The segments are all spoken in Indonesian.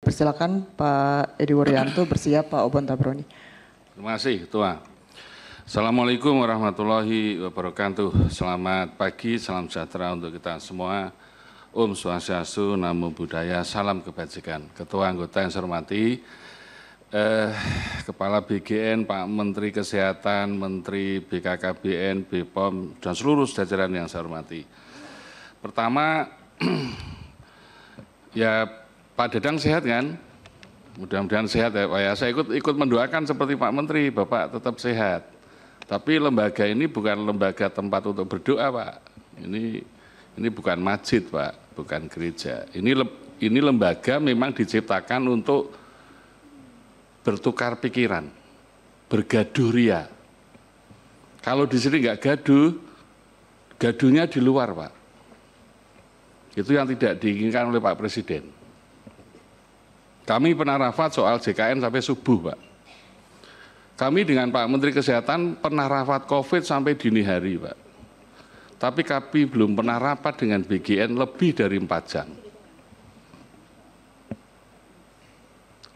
Persilakan Pak Edi Wuryanto, bersiap Pak Obon Tabroni. Terima kasih Ketua. Assalamualaikum warahmatullahi wabarakatuh. Selamat pagi, salam sejahtera untuk kita semua. Om Swastiastu, Namo Buddhaya, salam kebajikan. Ketua anggota yang saya hormati, Kepala BGN, Pak Menteri Kesehatan, Menteri BKKBN, BPOM, dan seluruh jajaran yang saya hormati. Pertama, ya Pak Dadang sehat kan? Mudah-mudahan sehat ya Pak ya. Saya ikut mendoakan seperti Pak Menteri, Bapak tetap sehat. Tapi lembaga ini bukan lembaga tempat untuk berdoa Pak. Ini bukan masjid Pak, bukan gereja. Ini lembaga memang diciptakan untuk bertukar pikiran, bergaduh ria. Kalau di sini nggak gaduh, gaduhnya di luar Pak. Itu yang tidak diinginkan oleh Pak Presiden. Kami pernah rapat soal JKN sampai subuh Pak. Kami dengan Pak Menteri Kesehatan pernah rapat COVID sampai dini hari Pak. Tapi kami belum pernah rapat dengan BGN lebih dari 4 jam.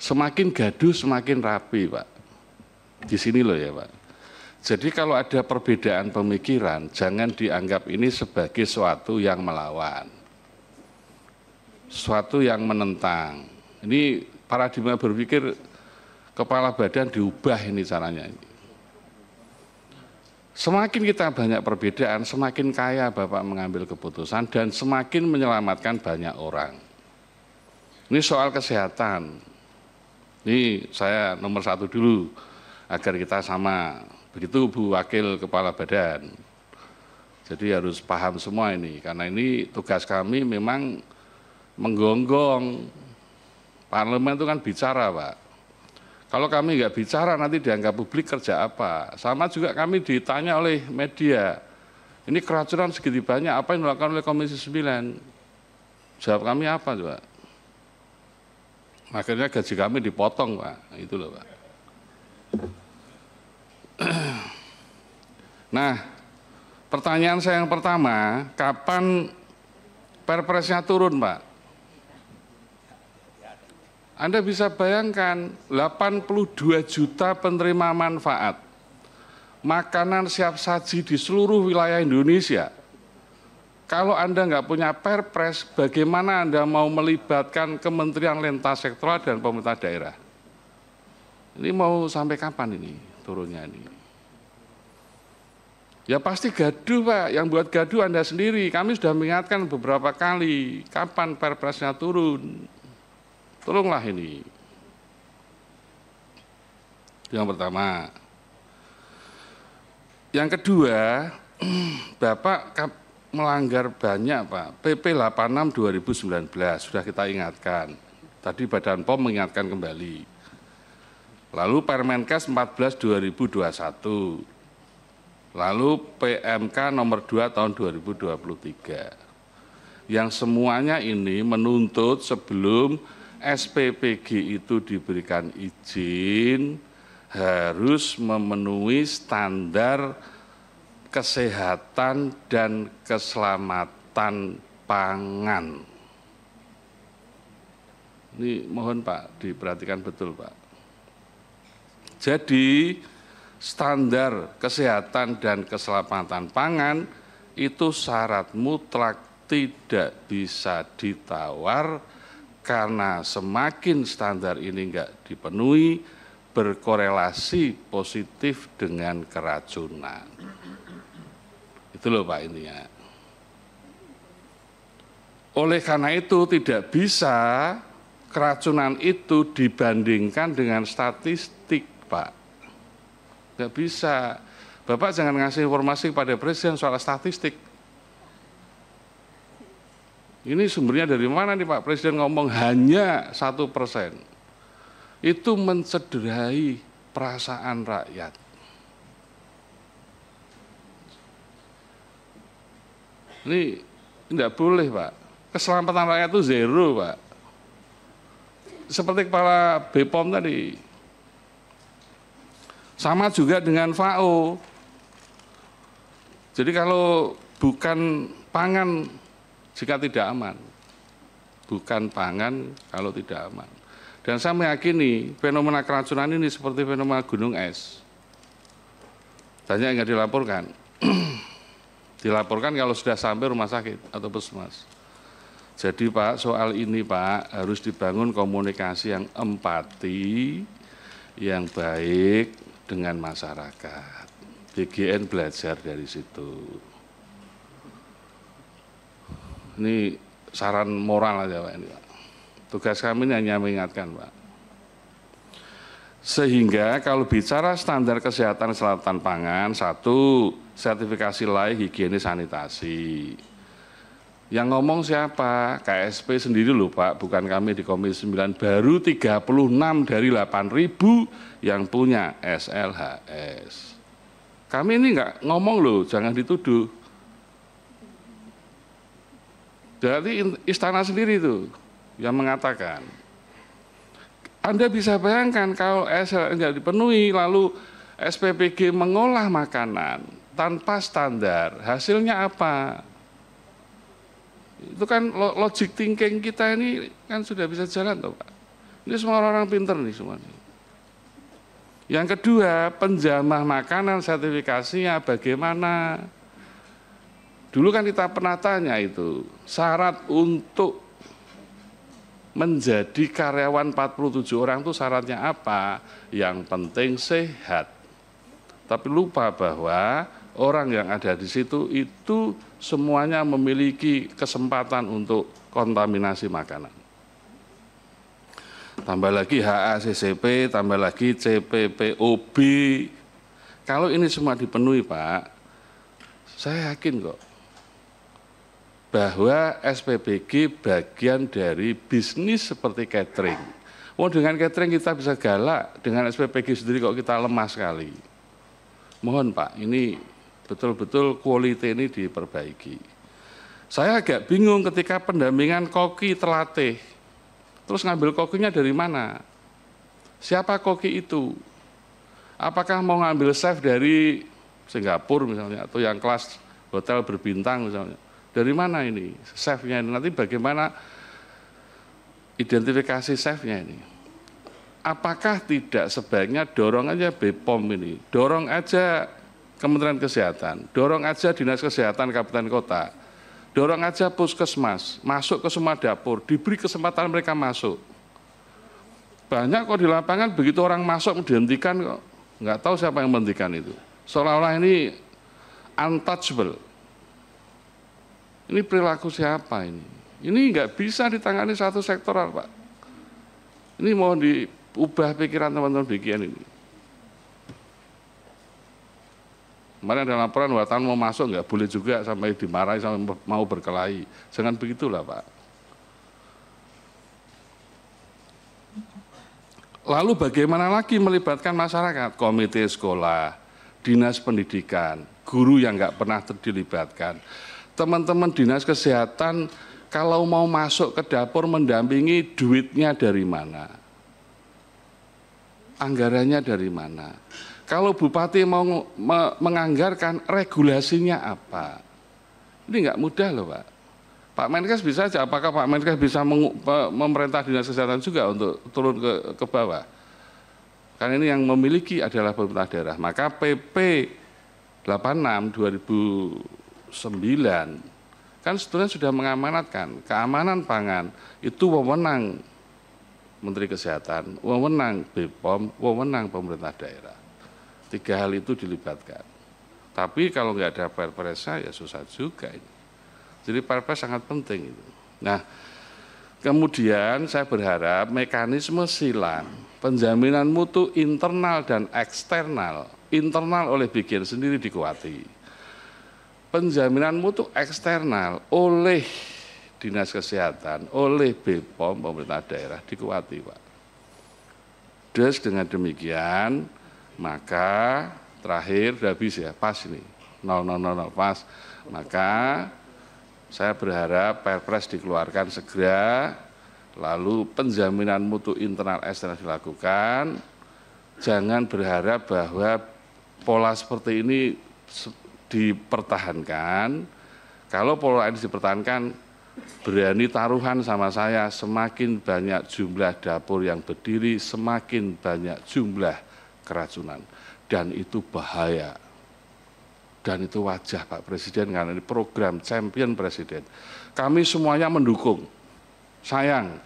Semakin gaduh semakin rapi Pak. Di sini loh ya Pak. Jadi kalau ada perbedaan pemikiran, jangan dianggap ini sebagai suatu yang melawan. Suatu yang menentang. Ini paradigma berpikir kepala badan diubah ini caranya. Semakin kita banyak perbedaan, semakin kaya Bapak mengambil keputusan dan semakin menyelamatkan banyak orang. Ini soal kesehatan. Ini saya nomor 1 dulu, agar kita sama. Begitu Bu Wakil Kepala Badan. Jadi harus paham semua ini, karena ini tugas kami memang menggonggong. Parlemen itu kan bicara Pak. Kalau kami nggak bicara nanti dianggap publik kerja apa. Sama juga kami ditanya oleh media. Ini keracunan segitu banyak, apa yang dilakukan oleh Komisi 9? Jawab kami apa Pak? Akhirnya gaji kami dipotong Pak. Itu loh Pak. Nah, pertanyaan saya yang pertama, kapan Perpresnya turun Pak? Anda bisa bayangkan 82 juta penerima manfaat, makanan siap saji di seluruh wilayah Indonesia. Kalau Anda nggak punya Perpres, bagaimana Anda mau melibatkan Kementerian Lintas Sektoral dan pemerintah daerah? Ini mau sampai kapan ini turunnya ini? Ya pasti gaduh Pak, yang buat gaduh Anda sendiri. Kami sudah mengingatkan beberapa kali, kapan Perpresnya turun? Tolonglah ini. Yang pertama. Yang kedua, Bapak melanggar banyak Pak. PP 86 2019 sudah kita ingatkan. Tadi Badan POM mengingatkan kembali. Lalu Permenkes 14 2021. Lalu PMK nomor 2 tahun 2023. Yang semuanya ini menuntut sebelum SPPG itu diberikan izin harus memenuhi standar kesehatan dan keselamatan pangan. Ini mohon Pak diperhatikan betul Pak. Jadi standar kesehatan dan keselamatan pangan itu syarat mutlak tidak bisa ditawar. Karena semakin standar ini enggak dipenuhi, berkorelasi positif dengan keracunan. Itu loh Pak ini ya. Oleh karena itu tidak bisa keracunan itu dibandingkan dengan statistik Pak. Enggak bisa. Bapak jangan ngasih informasi kepada Presiden soal statistik. Ini sumbernya dari mana nih Pak Presiden ngomong hanya 1%. Itu mencederai perasaan rakyat. Ini tidak boleh Pak. Keselamatan rakyat itu zero Pak. Seperti Kepala BPOM tadi. Sama juga dengan FAO. Jadi kalau bukan pangan jika tidak aman, bukan pangan kalau tidak aman. Dan saya meyakini fenomena keracunan ini seperti fenomena gunung es. Banyak yang nggak dilaporkan. Dilaporkan kalau sudah sampai rumah sakit atau puskesmas. Jadi Pak, soal ini Pak harus dibangun komunikasi yang empati, yang baik dengan masyarakat. BGN belajar dari situ. Ini saran moral aja Pak ini Pak. Tugas kami ini hanya mengingatkan Pak. Sehingga kalau bicara standar kesehatan selatan pangan, satu, sertifikasi layak higienis sanitasi. Yang ngomong siapa? KSP sendiri loh Pak, bukan kami di Komisi 9, baru 36 dari 8.000 yang punya SLHS. Kami ini nggak ngomong loh, jangan dituduh. Jadi istana sendiri itu yang mengatakan. Anda bisa bayangkan kalau SLHS nggak dipenuhi, lalu SPPG mengolah makanan tanpa standar, hasilnya apa? Itu kan logic thinking kita ini kan sudah bisa jalan toh Pak. Ini semua orang pinter nih semuanya. Yang kedua, penjamah makanan sertifikasinya bagaimana? Dulu kan kita pernah tanya itu, syarat untuk menjadi karyawan 47 orang itu syaratnya apa? Yang penting sehat. Tapi lupa bahwa orang yang ada di situ itu semuanya memiliki kesempatan untuk kontaminasi makanan. Tambah lagi HACCP, tambah lagi CPPOB. Kalau ini semua dipenuhi Pak, saya yakin kok bahwa SPBG bagian dari bisnis seperti catering. Dengan catering kita bisa galak, dengan SPBG sendiri kok kita lemah sekali. Mohon Pak, ini betul-betul quality ini diperbaiki. Saya agak bingung ketika pendampingan koki terlatih. Terus ngambil kokinya dari mana? Siapa koki itu? Apakah mau ngambil chef dari Singapura misalnya, atau yang kelas hotel berbintang misalnya? Dari mana ini chefnya ini? Nanti bagaimana identifikasi chefnya ini? Apakah tidak sebaiknya dorong aja BPOM ini, dorong aja Kementerian Kesehatan, dorong aja Dinas Kesehatan Kabupaten Kota, dorong aja puskesmas, masuk ke semua dapur, diberi kesempatan mereka masuk. Banyak kok di lapangan begitu orang masuk dihentikan kok, nggak tahu siapa yang menghentikan itu. Seolah-olah ini untouchable. Ini perilaku siapa ini? Ini nggak bisa ditangani satu sektoral Pak. Ini mau diubah pikiran teman-teman BGN ini. Kemarin ada laporan wartawan mau masuk nggak boleh juga sampai dimarahi sampai mau berkelahi. Jangan begitulah Pak. Lalu bagaimana lagi melibatkan masyarakat? Komite sekolah, dinas pendidikan, guru yang nggak pernah dilibatkan. Teman-teman dinas kesehatan kalau mau masuk ke dapur mendampingi duitnya dari mana? Anggarannya dari mana? Kalau bupati mau menganggarkan regulasinya apa? Ini nggak mudah loh Pak. Pak Menkes bisa aja, apakah Pak Menkes bisa memerintah dinas kesehatan juga untuk turun ke bawah? Karena ini yang memiliki adalah pemerintah daerah. Maka PP 86 2009 kan sebetulnya sudah mengamanatkan keamanan pangan itu wewenang Menteri Kesehatan, wewenang BPOM, wewenang pemerintah daerah. 3 hal itu dilibatkan. Tapi kalau nggak ada perpresnya ya susah juga ini. Jadi perpres sangat penting itu. Nah, kemudian saya berharap mekanisme silang penjaminan mutu internal dan eksternal, internal oleh BGN sendiri dikuati. Penjaminan mutu eksternal oleh Dinas Kesehatan, oleh BPOM, pemerintah daerah dikuati Pak. Terus dengan demikian, maka terakhir sudah habis ya, pas ini, 0,000 pas. Maka saya berharap Perpres dikeluarkan segera, lalu penjaminan mutu internal eksternal dilakukan. Jangan berharap bahwa pola seperti ini dipertahankan. Kalau pola ini dipertahankan, berani taruhan sama saya, semakin banyak jumlah dapur yang berdiri, semakin banyak jumlah keracunan. Dan itu bahaya. Dan itu wajah Pak Presiden, karena ini program Champion Presiden. Kami semuanya mendukung, sayang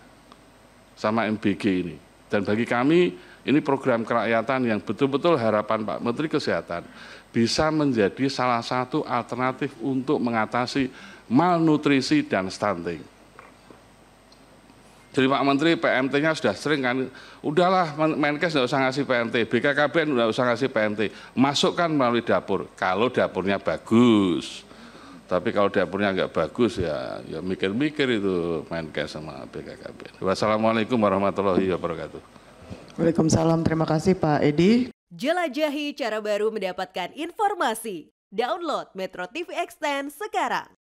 sama MBG ini. Dan bagi kami, ini program kerakyatan yang betul-betul harapan Pak Menteri Kesehatan bisa menjadi salah satu alternatif untuk mengatasi malnutrisi dan stunting. Jadi Pak Menteri PMT-nya sudah sering kan, udahlah Menkes nggak usah ngasih PMT, BKKBN nggak usah ngasih PMT, masukkan melalui dapur, kalau dapurnya bagus. Tapi kalau dapurnya nggak bagus ya mikir-mikir itu Menkes sama BKKBN. Wassalamualaikum warahmatullahi wabarakatuh. Waalaikumsalam, terima kasih Pak Edi. Jelajahi cara baru mendapatkan informasi. Download Metro TV Extend sekarang.